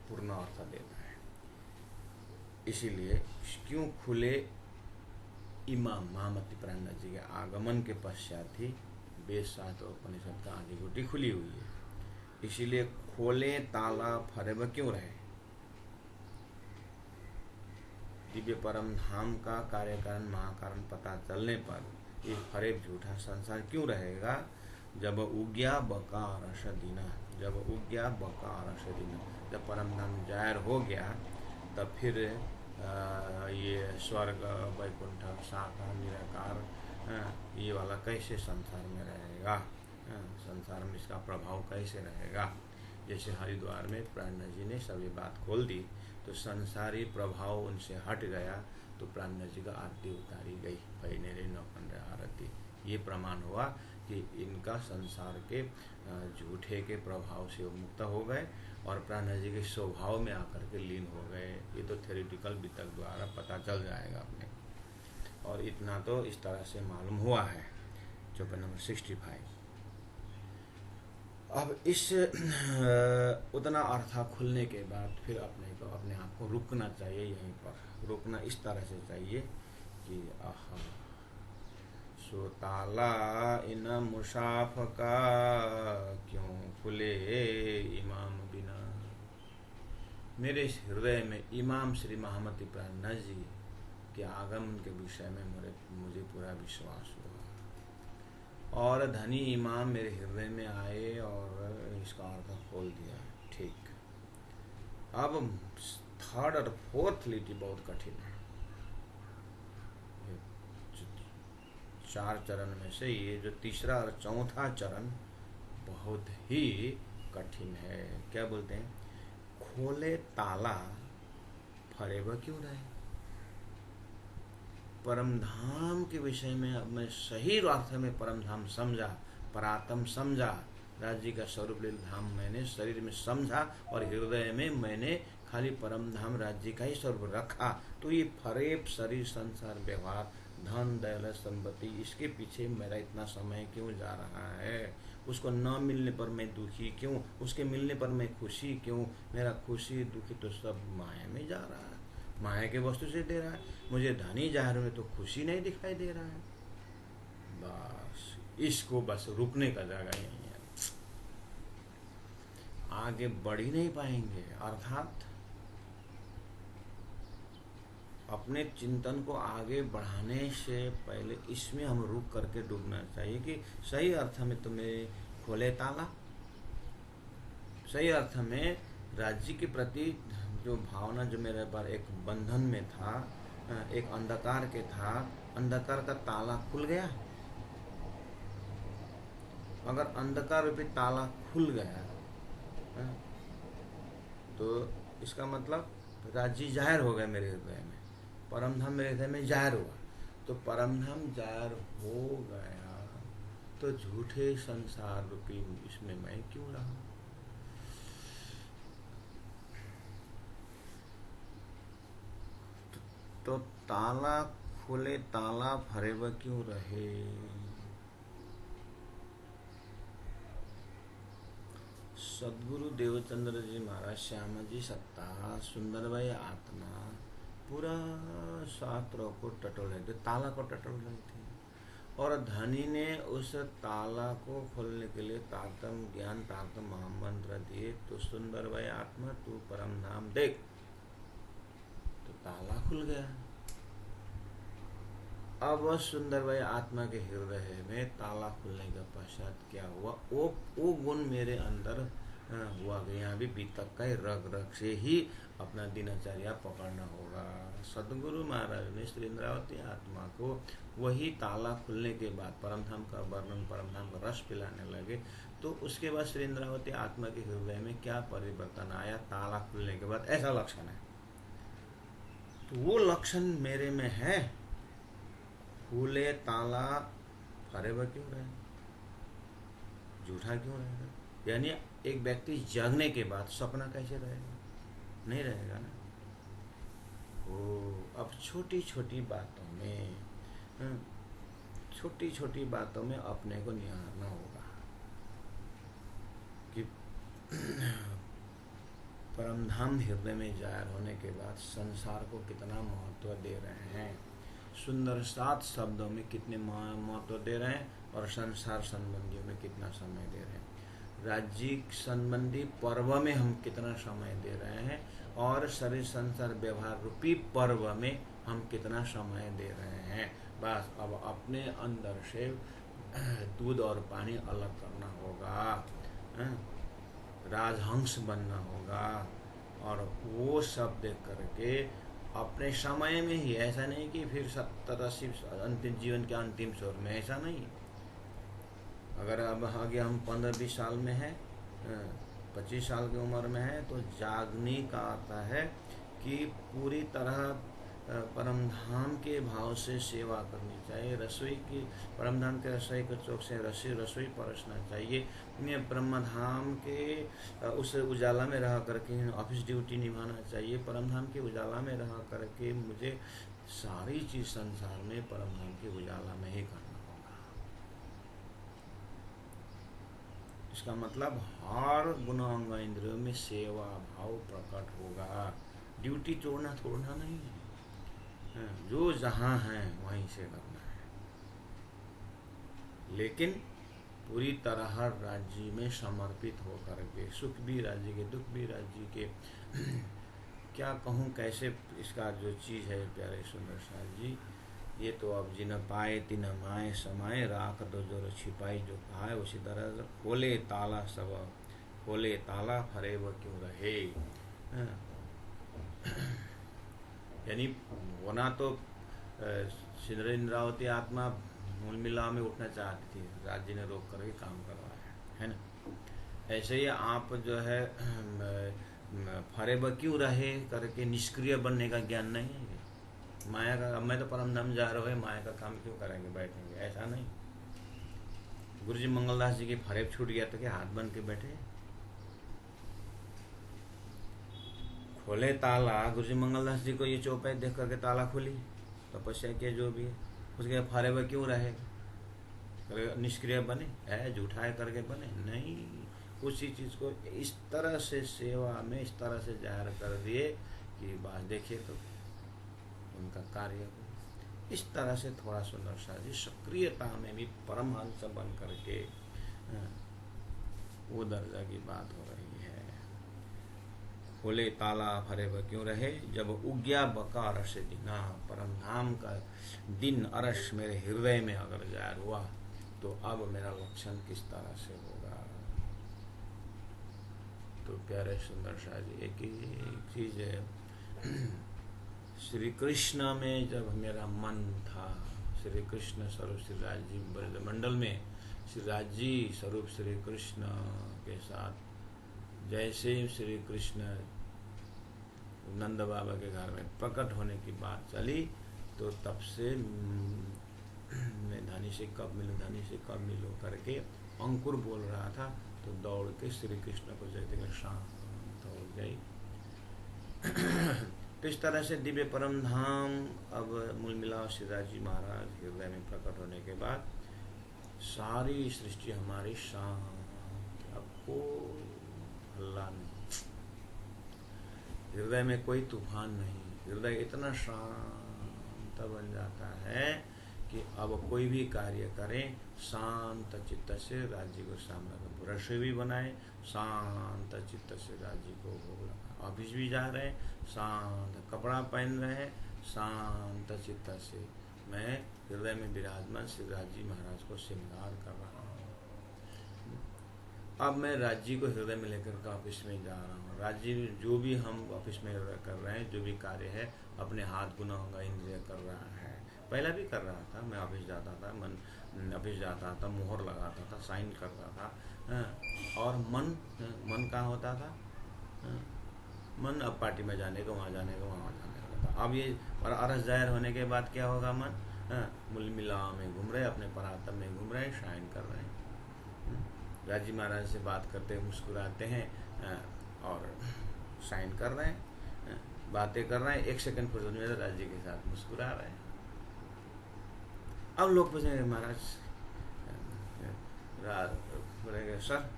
पूर्ण अर्थ देता है। इसीलिए क्यों खुले इमाम महामती प्राणनाथ जी के आगमन के पश्चात ही वेद शास्त्र और उपनिषद का आदि गुटी खुली हुई है। इसीलिए खोले ताला फरेब क्यों रहे। दिव्य परम धाम का कार्यकारण महाकारण पता चलने पर ये फरेब झूठा संसार क्यों रहेगा। जब उज्ञा बका रस दीना, जब उज्ञा बका रस दीना, जब परम धाम जाहिर हो गया तब फिर ये स्वर्ग वैकुंठ साकार निराकार ये वाला कैसे संसार में रहेगा। संसार में इसका प्रभाव कैसे रहेगा। जैसे हरिद्वार में प्राणनाथ जी ने सभी बात खोल दी तो संसारी प्रभाव उनसे हट गया, तो प्राणनाथ जी का आरती उतारी गई, पैनेरे नौखंड आरती। ये प्रमाण हुआ कि इनका संसार के झूठे के प्रभाव से मुक्त हो गए और प्राणनाथ जी के स्वभाव में आकर के लीन हो गए। ये तो थ्योरेटिकल वितर्क द्वारा पता चल जाएगा अपने, और इतना तो इस तरह से मालूम हुआ है। चौपाई नंबर 65। अब इस उतना अर्थ खुलने के बाद फिर अपने आप को रुकना चाहिए। यहीं पर रुकना इस तरह से चाहिए कि आहा सो ताला इन मुसाफ का क्यों खुले इमाम बिना। मेरे हृदय में इमाम श्री महामती प्राणनाथ जी के आगमन के विषय में मुझे पूरा विश्वास हुआ और धनी इमाम मेरे हृदय में आए और इसका अर्थ खोल दिया। ठीक, अब थर्ड और फोर्थ लिटी बहुत कठिन है। 4 चरण में से ये जो तीसरा और चौथा चरण बहुत ही कठिन है। क्या बोलते हैं, खोले ताला फरेब क्यों रहे। परमधाम के विषय में अब मैं सही अर्थ में परमधाम समझा, परात्म समझा, राज्य का स्वरूप लील धाम मैंने शरीर में समझा और हृदय में मैंने खाली परमधाम राज्य का ही स्वरूप रखा, तो ये फरेब शरीर संसार व्यवहार धन दौलत संपत्ति इसके पीछे मेरा इतना समय क्यों जा रहा है। उसको न मिलने पर मैं दुखी क्यों, उसके मिलने पर मैं खुशी क्यों। मेरा खुशी दुखी तो सब माया में जा रहा है, माया के वस्तु से दे रहा है। मुझे धनी जाहिर में तो खुशी नहीं दिखाई दे रहा है। बस इसको बस रुकने का जगह यही है, आगे बढ़ ही नहीं पाएंगे। अर्थात अपने चिंतन को आगे बढ़ाने से पहले इसमें हम रुक करके डूबना चाहिए कि सही अर्थ में तुम्हें खोले ताला, सही अर्थ में राज्य के प्रति जो भावना जो मेरे पर एक बंधन में था, एक अंधकार के था, अंधकार का ताला खुल गया। अगर अंधकार रूपी ताला खुल गया तो इसका मतलब राज्य जाहिर हो गया मेरे हृदय में, परमधाम मेरे हृदय में जाहिर हुआ। तो परमधाम जाहिर हो गया तो झूठे संसार रूपी इसमें मैं क्यों रहा। तो ताला खुले ताला फरेब क्यों रहे। सदगुरु देवचंद्र जी महाराज, श्यामा जी सत्ता, सुंदरबाई आत्मा पूरा शास्त्रों को टटोल रहे थे, ताला को टटोल रहे थे। और धनी ने उस ताला को खोलने के लिए तारतम ज्ञान तारतम महामंत्र दिए। तो सुंदरबाई आत्मा तू परम नाम देख, तो ताला खुल गया। अब सुंदरबाई आत्मा के हृदय में ताला खुलने के पश्चात क्या हुआ, वो गुण मेरे अंदर हुआ कि यहाँ भी बीतक का रग रग से ही अपना दिनचर्या पकड़ना होगा। सदगुरु महाराज ने श्री इंद्रावती आत्मा को वही ताला खुलने के बाद परमधाम का वर्णन, परमधाम का रस पिलाने लगे। तो उसके बाद श्री इंद्रावती आत्मा के हृदय में क्या परिवर्तन आया, ताला खुलने के बाद ऐसा लक्षण है। तो वो लक्षण मेरे में है। खुले ताला फरेब क्यों रहे, झूठा क्यों रहेगा। यानी एक व्यक्ति जागने के बाद सपना कैसे रहेगा, नहीं रहेगा ना। अब छोटी छोटी बातों में, छोटी छोटी बातों में अपने को निहारना होगा कि परमधाम हृदय में जाहिर होने के बाद संसार को कितना महत्व दे रहे हैं, सुंदर 7 शब्दों में कितने महत्व दे रहे हैं, और संसार संबंधियों में कितना समय दे रहे हैं, राज्यिक संबंधी पर्व में हम कितना समय दे रहे हैं, और शरीर संसार व्यवहार रूपी पर्व में हम कितना समय दे रहे हैं। बस अब अपने अंदर से दूध और पानी अलग करना होगा, राजहंस बनना होगा, और वो सब देख करके अपने समय में ही, ऐसा नहीं कि फिर 70-80 अंतिम जीवन के अंतिम छोर में, ऐसा नहीं। अगर अब आगे हम 15-20 साल में हैं, 25 साल की उम्र में है, तो जागने का आता है कि पूरी तरह परमधाम के भाव से सेवा करनी चाहिए। रसोई की, परमधाम के रसोई के चौक से रसोई परसना चाहिए। ब्रह्मधाम के उस उजाला में रह करके ऑफिस ड्यूटी निभाना चाहिए। परमधाम के उजाला में रह करके मुझे सारी चीज़ संसार में परमधाम के उजाला में ही करना होगा। इसका मतलब हर गुणांग इंद्रियों में सेवा भाव प्रकट होगा। ड्यूटी छोड़ना नहीं है, जो जहाँ है वहीं से करना है, लेकिन पूरी तरह राज्य में समर्पित होकर के, सुख भी राज्य के, दुख भी राज्य के। क्या कहूँ कैसे इसका जो चीज़ है प्यारे सुंदर साथ जी, ये तो अब जिन पाए तिन माए समाए, राख दो जो छिपाई जो पाए, उसी तरह खोले ताला सब खोले ताला, फरे वो क्यों रहे। यानी होना तो सिंदूर इंद्रावती आत्मा मूल मिला में उठना चाहती थी, राज्य ने रोक करके काम करवाया है ना। ऐसे ही आप जो है फरेब क्यों रहे करके निष्क्रिय बनने का ज्ञान नहीं है। माया का, मैं तो परमधाम जा रहा है, माया का काम क्यों करेंगे, बैठेंगे, ऐसा नहीं। गुरुजी मंगलदास जी की फरेब छूट गया तो क्या हाथ बन के बैठे। खोले ताला, गुरुजी मंगलदास जी को ये चौपाई देख करके ताला खोली, तपस्या किया जो भी है, उसके फरेब क्यों रहे, निष्क्रिय बने, है झूठा है करके बने नहीं। उसी चीज को इस तरह से सेवा में इस तरह से जाहिर कर दिए कि बात देखिए तो उनका कार्य हो। इस तरह से थोड़ा सुंदर सा जी सक्रियता में भी परमहंस बन करके वो दर्जा की बात हो रही है। खोले ताला फरेब क्यों रहे, जब उग्या बका अरस दिना, परमधाम का दिन अरस मेरे हृदय में अगर जाहिर हुआ तो अब मेरा लक्षण किस तरह से होगा। तो प्यारे सुंदर शाह जी एक ही चीज है, श्री कृष्ण में जब मेरा मन था, श्री कृष्ण स्वरूप श्री राज जी ब्रजमंडल में श्री राज जी स्वरूप श्री कृष्ण के साथ जैसे श्री कृष्ण नंद बाबा के घर में प्रकट होने की बात चली, तो तब से मैं धानी से कब मिलूं करके अंकुर बोल रहा था, तो दौड़ के श्री कृष्ण को जैसे शांत हो गई। तो इस तरह से दिव्य परम धाम अब मूल मिलाव श्री राज जी महाराज हृदय में प्रकट होने के बाद सारी सृष्टि हमारी शांत, अब कोई हल्ला नहीं, हृदय में कोई तूफान नहीं, हृदय इतना शांत बन जाता है कि अब कोई भी कार्य करें शांत चित्त से राज्य को सामने रसोई भी बनाए, शांत चित्त से राज्य को भोग लगा, ऑफिस भी जा रहे हैं शांत, कपड़ा पहन रहे हैं शांत चित्त से, मैं हृदय में विराजमान श्री राज्य महाराज को श्रृंगार कर रहा हूँ। अब मैं राज्य को हृदय में लेकर के ऑफिस में जा रहा हूँ। राज्य जो भी हम ऑफिस में कर रहे हैं, जो भी कार्य है अपने हाथ गुना होगा इंद्रिय कर रहा है। पहला भी कर रहा था, मैं ऑफिस जाता था, ऑफिस जाता था, मुहर लगाता था, साइन करता था, और मन कहाँ होता था, मन अब पार्टी में जाने का, वहाँ जाने का, वहाँ जाने का था। अब ये और अरस जाहिर होने के बाद क्या होगा, मन मूल मिलाव में घूम रहे, अपने परातम में घूम रहे, शाइन कर रहे हैं, राजी महाराज से बात करते मुस्कुराते हैं और शाइन कर रहे हैं, बातें कर रहे हैं, एक सेकंड फुर्सत में राज्य के साथ मुस्कुरा रहे हैं। अब लोग पूछेंगे महाराज बोलेंगे सर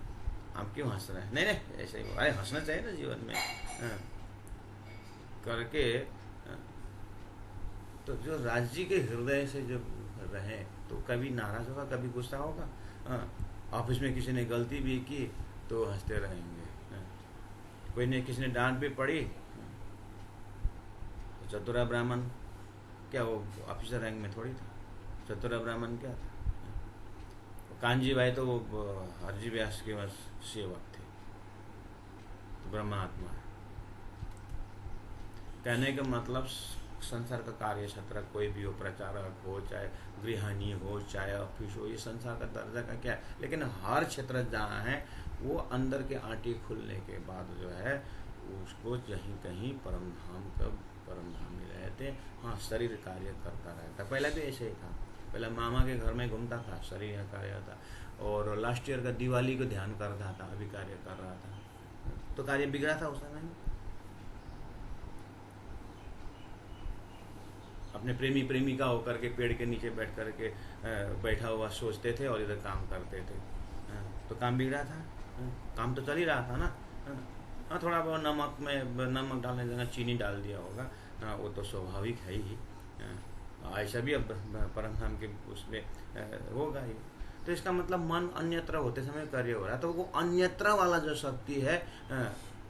आप क्यों हंस रहे हैं? नहीं नहीं ऐसे ही, अरे हंसना चाहिए ना जीवन में। हाँ, करके तो जो राज्य के हृदय से जो रहे तो कभी नाराज होगा, कभी गुस्सा होगा। हाँ, ऑफिस में किसी ने गलती भी की तो हंसते रहेंगे। हाँ, कोई ने किसी ने डांट भी पड़ी तो चतुरा ब्राह्मण, क्या वो ऑफिसर रैंक में थोड़ी था, चतुरा ब्राह्मण क्या था? कांजी भाई तो वो हरजी व्यास के बस सेवक थे, तो ब्रह्मात्मा। कहने का मतलब संसार का कार्य क्षेत्र कोई भी हो, प्रचारक हो, चाहे गृहिणी हो, चाहे ऑफिस हो, ये संसार का दर्जा का क्या है, लेकिन हर क्षेत्र जहाँ है वो अंदर के आंटी खुलने के बाद जो है उसको कहीं कहीं परम धाम में रहते। हाँ, शरीर कार्य करता रहता। पहले भी ऐसे ही था, पहले मामा के घर में घूमता था, शरीर कार्य था, और लास्ट ईयर का दिवाली को ध्यान कर रहा था, अभी कार्य कर रहा था, तो कार्य बिगड़ा था उस समय में। अपने प्रेमी प्रेमिका होकर के पेड़ के नीचे बैठा हुआ सोचते थे और इधर काम करते थे, तो काम बिगड़ा था। काम तो चल ही रहा था ना। हाँ, थोड़ा बहुत नमक डालने देना, चीनी डाल दिया होगा, हाँ, वो तो स्वाभाविक है ही। ऐसा भी अब परम धाम के उसमें होगा ही। तो इसका मतलब मन अन्यत्र होते समय कार्य हो रहा है, तो वो अन्यत्र वाला जो शक्ति है,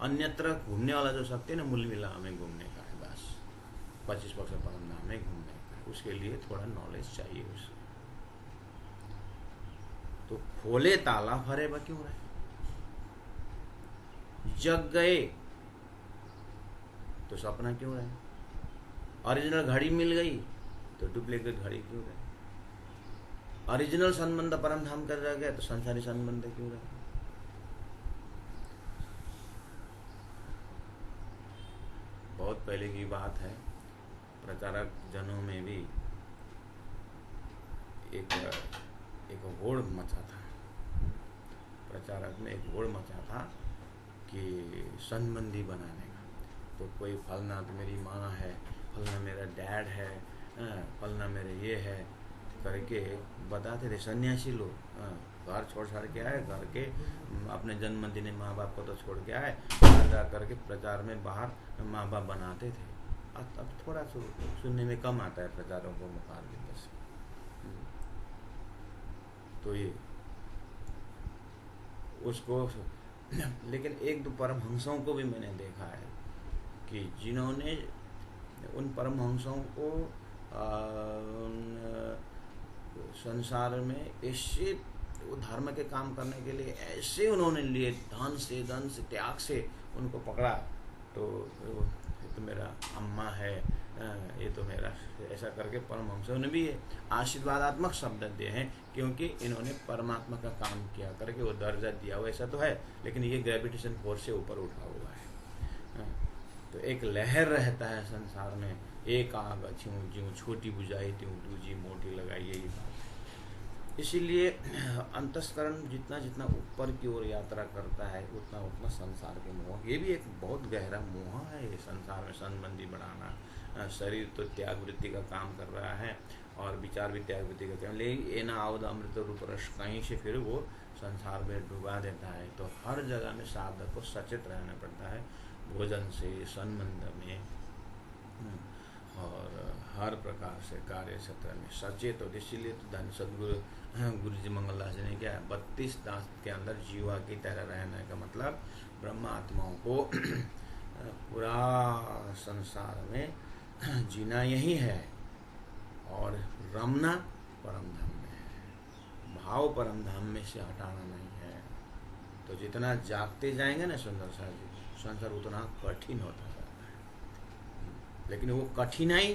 अन्यत्र घूमने वाला जो शक्ति है ना, मूल मिला हमें घूमने का है बस, 25% परम धाम में घूमने का। उसके लिए थोड़ा नॉलेज चाहिए उसको। तो खोले ताला भरे बा क्यों रहे? जग गए तो सपना क्यों रहे? ओरिजिनल घड़ी मिल गई तो डुप्लीकेट घड़ी क्यों रहे? ओरिजिनल संबंध परम धाम कर रह गए तो संसारी संबंध क्यों रहे? बहुत पहले की बात है, प्रचारक जनों में भी एक होड़ मचा था। प्रचारक में एक होड़ मचा था कि संबंधी बनाने का। तो कोई फलना तो मेरी माँ है, फलना मेरा डैड है, फलना मेरे ये है करके बताते थे। सन्यासी लोग घर छोड़ छाड़ के आए, घर के अपने जन्मदिन माँ बाप को तो छोड़ के आए, जा करके प्रचार में बाहर माँ बाप बनाते थे। अब थोड़ा सुनने में कम आता है प्रचारों को मुखारबिंद से। तो ये उसको लेकिन एक दो परमहंसों को भी मैंने देखा है कि जिन्होंने उन परमहंसों को संसार में ऐसे धर्म के काम करने के लिए ऐसे उन्होंने लिए, धन से त्याग से उनको पकड़ा। तो ये तो मेरा अम्मा है, ये तो मेरा, ऐसा करके परमहंसों ने भी आशीर्वादात्मक शब्द दिए हैं, क्योंकि इन्होंने परमात्मा का काम किया करके वो दर्जा दिया हुआ। ऐसा तो है, लेकिन ये ग्रेविटेशन फोर्स से ऊपर उठा हुआ है। तो एक लहर रहता है संसार में, एक आग अच्छी ज्यों छोटी बुझाई त्यों दूजी मोटी लगाई, यही बात है। इसीलिए अंतस्करण जितना जितना ऊपर की ओर यात्रा करता है उतना उतना संसार के मोह, ये भी एक बहुत गहरा मोह है। ये संसार में संबंधी बढ़ाना, शरीर तो त्याग वृत्ति का काम कर रहा है और विचार भी त्याग वृत्ति का काम, लेकिन ये ना आवद अमृत रूप रस कहीं से फिर वो संसार में डुबा देता है। तो हर जगह में साधक को सचेत रहना पड़ता है, भोजन से, संबंध में, और हर प्रकार से कार्य क्षेत्र में सचेत हो। इसीलिए तो धन सदगुरु गुरु जी मंगलदास जी ने क्या 32 दास के अंदर जीवा की तरह रहने का मतलब ब्रह्म आत्माओं को पूरा संसार में जीना यही है और रमना परम धाम में है, भाव परम धाम में से हटाना नहीं है। तो जितना जागते जाएंगे ना सुंदर सा जी, संसार उतना कठिन होता जाता है। लेकिन वो कठिनाई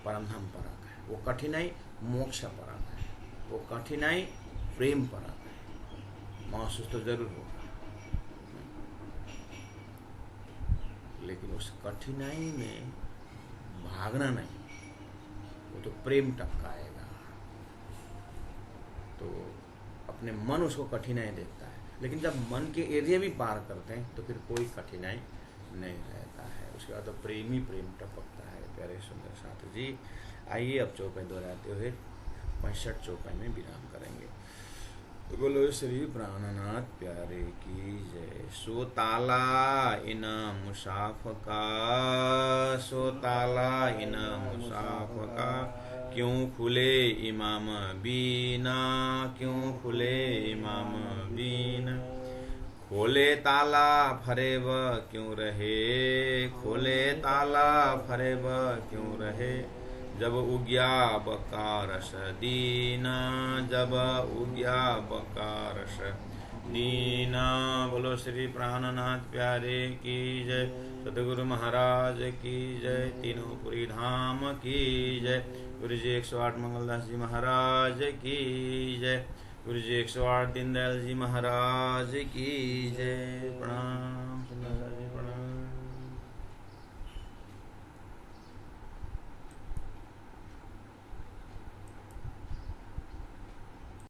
परम धाम परक है, वो कठिनाई मोक्ष परक है, वो कठिनाई प्रेम परक है। महसूस तो जरूर होगा, लेकिन उस कठिनाई में भागना नहीं, वो तो प्रेम टपकाएगा। तो अपने मन उसको कठिनाई देता है, लेकिन जब मन के एरिया भी पार करते हैं तो फिर कोई कठिनाई नहीं रहता है। उसके बाद तो प्रेम ही प्रेम टपकता है। प्यारे सुंदर साथ जी, आइए अब चौपाई दोहराते हुए 65 चौपाई में विराम करेंगे। बोलो श्री प्राणनाथ प्यारे की जय। सो ताला इन मुसाफ का, सो ताला इन मुसाफ का, क्यों खुले इमाम बीना, क्यों खुले इमाम बीना। खोले ताला फरेब क्यों रहे, खोले ताला फरेब क्यों रहे। जब उग्या बकारस दीना, जब उग्या बकारस दीना। बोलो श्री प्राणनाथ प्यारे की जय। सतगुरु महाराज की जय। तीनों पुरी धाम की जय। गुरु जी 108 मंगलदास जी महाराज की जय। गुरु जी 108 दीनदयाल जी महाराज की जय।